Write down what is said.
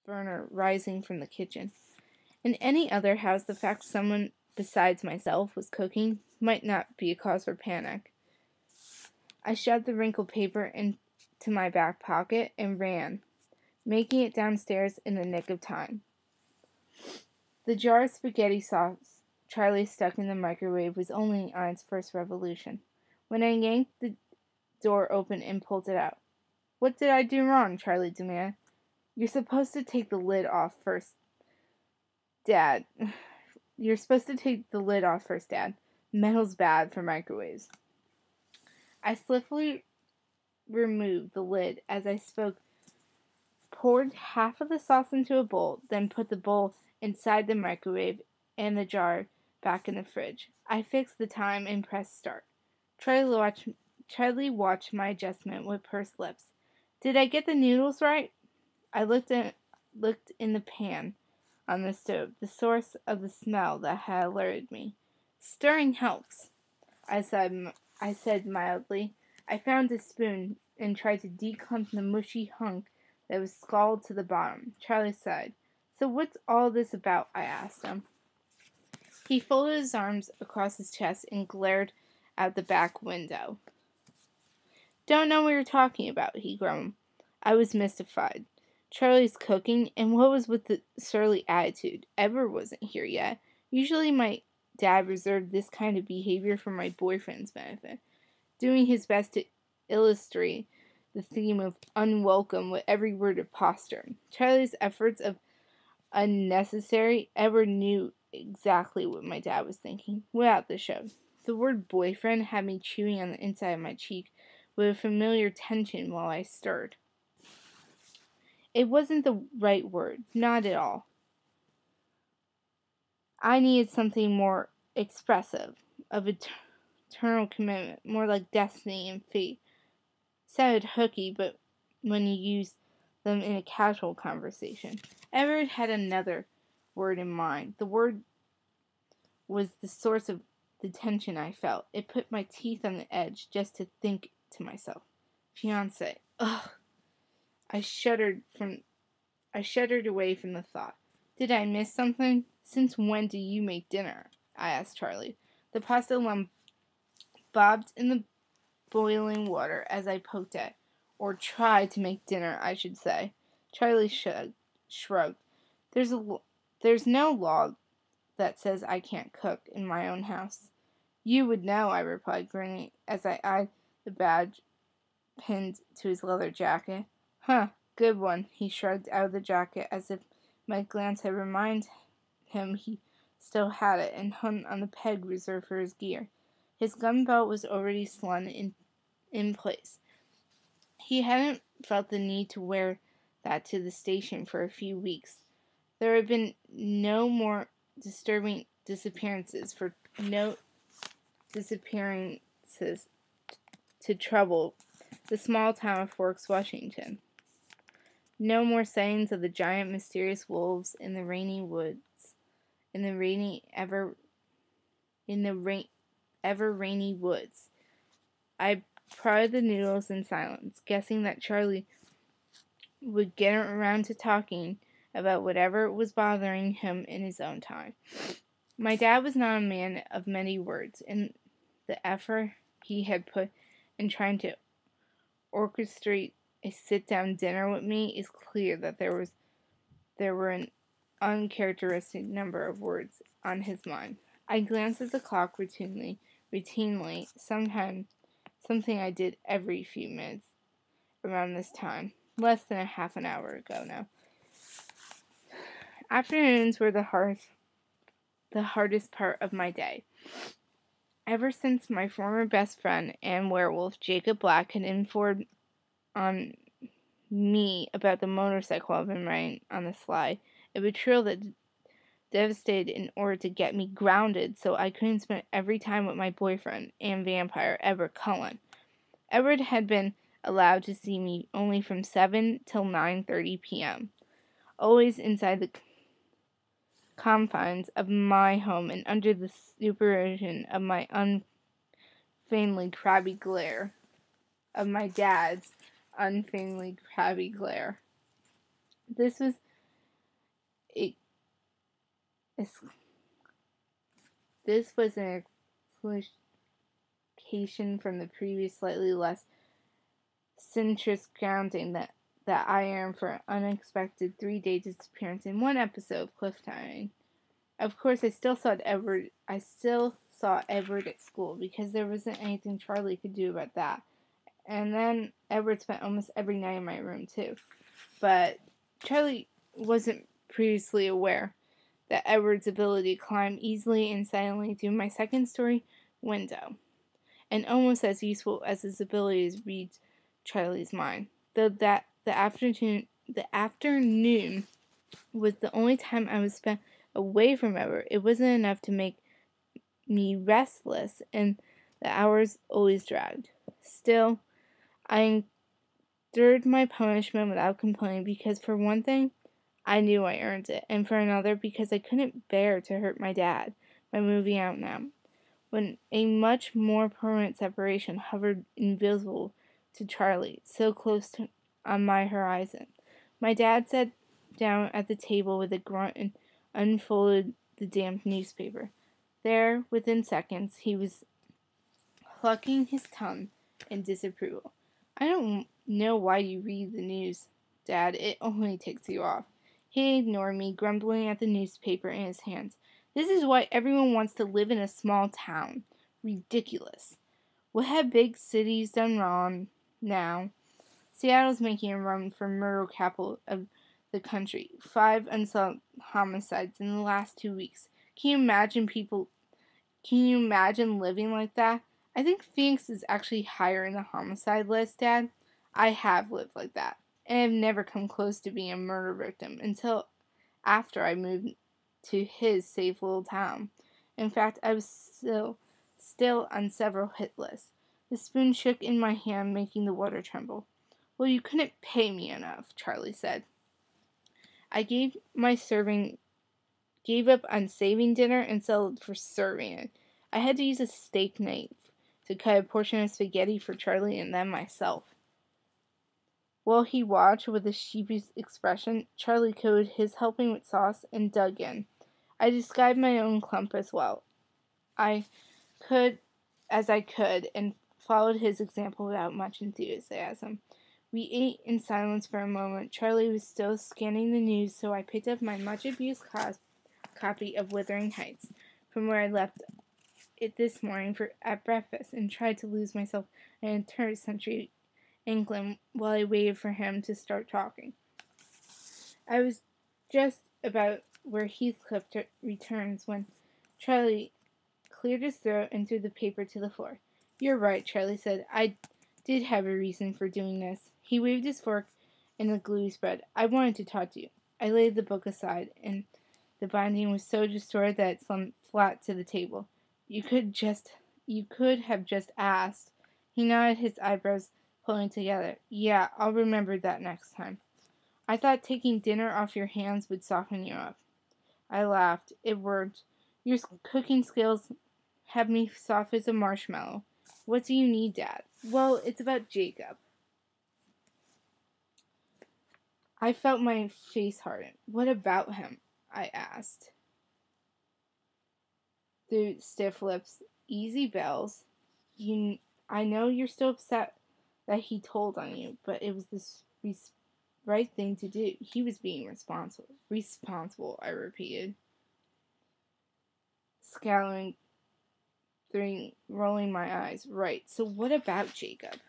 burner rising from the kitchen. In any other house, the fact someone besides myself was cooking might not be a cause for panic. I shoved the wrinkled paper into my back pocket and ran, making it downstairs in the nick of time. The jar of spaghetti sauce Charlie stuck in the microwave was only on its first revolution. When I yanked the door open and pulled it out. "What did I do wrong?" Charlie demanded. "You're supposed to take the lid off first, Dad. You're supposed to take the lid off first, Dad. Metal's bad for microwaves." I swiftly removed the lid as I spoke, poured half of the sauce into a bowl, then put the bowl inside the microwave and the jar back in the fridge. I fixed the time and pressed start. Charlie watched my adjustment with pursed lips. "Did I get the noodles right?" I looked in the pan on the stove, the source of the smell that had alerted me. "Stirring helps," I said mildly. I found a spoon and tried to declump the mushy hunk that was scalded to the bottom. Charlie sighed. "So what's all this about?" I asked him. He folded his arms across his chest and glared out the back window. "Don't know what you're talking about," he groaned. I was mystified. Charlie's cooking, and what was with the surly attitude? Edward wasn't here yet. Usually my dad reserved this kind of behavior for my boyfriend's benefit, doing his best to illustrate the theme of unwelcome with every word of posturing. Charlie's efforts of unnecessary. Edward knew exactly what my dad was thinking, without the show. The word boyfriend had me chewing on the inside of my cheek with a familiar tension while I stirred. It wasn't the right word, not at all. I needed something more expressive, of eternal commitment, more like destiny and fate. Sounded hooky, but when you use them in a casual conversation. Everett had another word in mind. The word was the source of the tension I felt. It put my teeth on the edge just to think to myself. Fiancé. Ugh. I shuddered away from the thought. Did I miss something? "Since when do you make dinner?" I asked Charlie. The pasta lump bobbed in the boiling water as I poked it. Or tried to make dinner, I should say. Charlie shrugged. There's no law that says I can't cook in my own house." "You would know," I replied, grinning as I eyed the badge pinned to his leather jacket. "Huh, good one." He shrugged out of the jacket as if my glance had reminded him he still had it and hung on the peg reserved for his gear. His gun belt was already slung in place. He hadn't felt the need to wear that to the station for a few weeks. There had been no more disturbing disappearances to trouble the small town of Forks, Washington. No more sightings of the giant mysterious wolves in the rainy woods, ever rainy woods. I prodded the noodles in silence, guessing that Charlie would get around to talking about whatever was bothering him in his own time. My dad was not a man of many words, and the effort he had put in trying to orchestrate a sit-down dinner with me is clear that there were an uncharacteristic number of words on his mind. I glanced at the clock routinely, something I did every few minutes around this time, less than a half an hour ago now. Afternoons were the hardest part of my day. Ever since my former best friend and werewolf, Jacob Black, had informed on me about the motorcycle I've been riding on the slide, a betrayal that devastated in order to get me grounded so I couldn't spend every time with my boyfriend and vampire, Edward Cullen. Edward had been allowed to see me only from 7 till 9:30 p.m., always inside the confines of my home and under the supervision of my unfeignedly crabby glare, of my dad's unfeignedly crabby glare. This was It, this was an explication from the previous slightly less citrus grounding that I earned for an unexpected 3-day disappearance in one episode of Cliff Diving. Of course, I still saw Edward at school because there wasn't anything Charlie could do about that. And then Edward spent almost every night in my room too. But Charlie wasn't previously aware that Edward's ability to climb easily and silently through my second-story window, and almost as useful as his ability to read Charlie's mind. Though that the afternoon was the only time I was spent away from Edward, it wasn't enough to make me restless, and the hours always dragged. Still, I endured my punishment without complaining because, for one thing, I knew I earned it, and for another, because I couldn't bear to hurt my dad by moving out now, when a much more permanent separation hovered invisible to Charlie, so close on my horizon. My dad sat down at the table with a grunt and unfolded the damp newspaper. There, within seconds, he was clucking his tongue in disapproval. I don't know why you read the news, Dad. It only takes you off. He ignored me, grumbling at the newspaper in his hands. This is why everyone wants to live in a small town. Ridiculous. What have big cities done wrong now? Seattle's making a run for murder capital of the country. 5 unsolved homicides in the last 2 weeks. Can you imagine living like that? I think Phoenix is actually higher in the homicide list, Dad. I have lived like that, and I've never come close to being a murder victim until after I moved to his safe little town. In fact, I was still on several hit lists. The spoon shook in my hand, making the water tremble. Well, you couldn't pay me enough, Charlie said. I gave up on saving dinner and settled for serving it. I had to use a steak knife to cut a portion of spaghetti for Charlie and then myself. While he watched with a sheepish expression, Charlie coated his helping with sauce and dug in. I described my own clump as well. I could, and followed his example without much enthusiasm. We ate in silence for a moment. Charlie was still scanning the news, so I picked up my much-abused copy of Wuthering Heights from where I left it this morning at breakfast and tried to lose myself in a third-century England while I waited for him to start talking. I was just about where Heathcliff returns when Charlie cleared his throat and threw the paper to the floor. You're right, Charlie said. I did have a reason for doing this. He waved his fork in the glue spread. I wanted to talk to you. I laid the book aside, and the binding was so distorted that it slumped flat to the table. You could have just asked. He nodded, his eyebrows pulling together. Yeah, I'll remember that next time. I thought taking dinner off your hands would soften you up. I laughed. It worked. Your cooking skills have me soft as a marshmallow. What do you need, Dad? Well, it's about Jacob. I felt my face harden. What about him? I asked. Through stiff lips. Easy, Bells. I know you're still upset that he told on you, but it was the right thing to do. He was being responsible. Responsible, I repeated. Scowling, rolling my eyes. Right, so what about Jacob?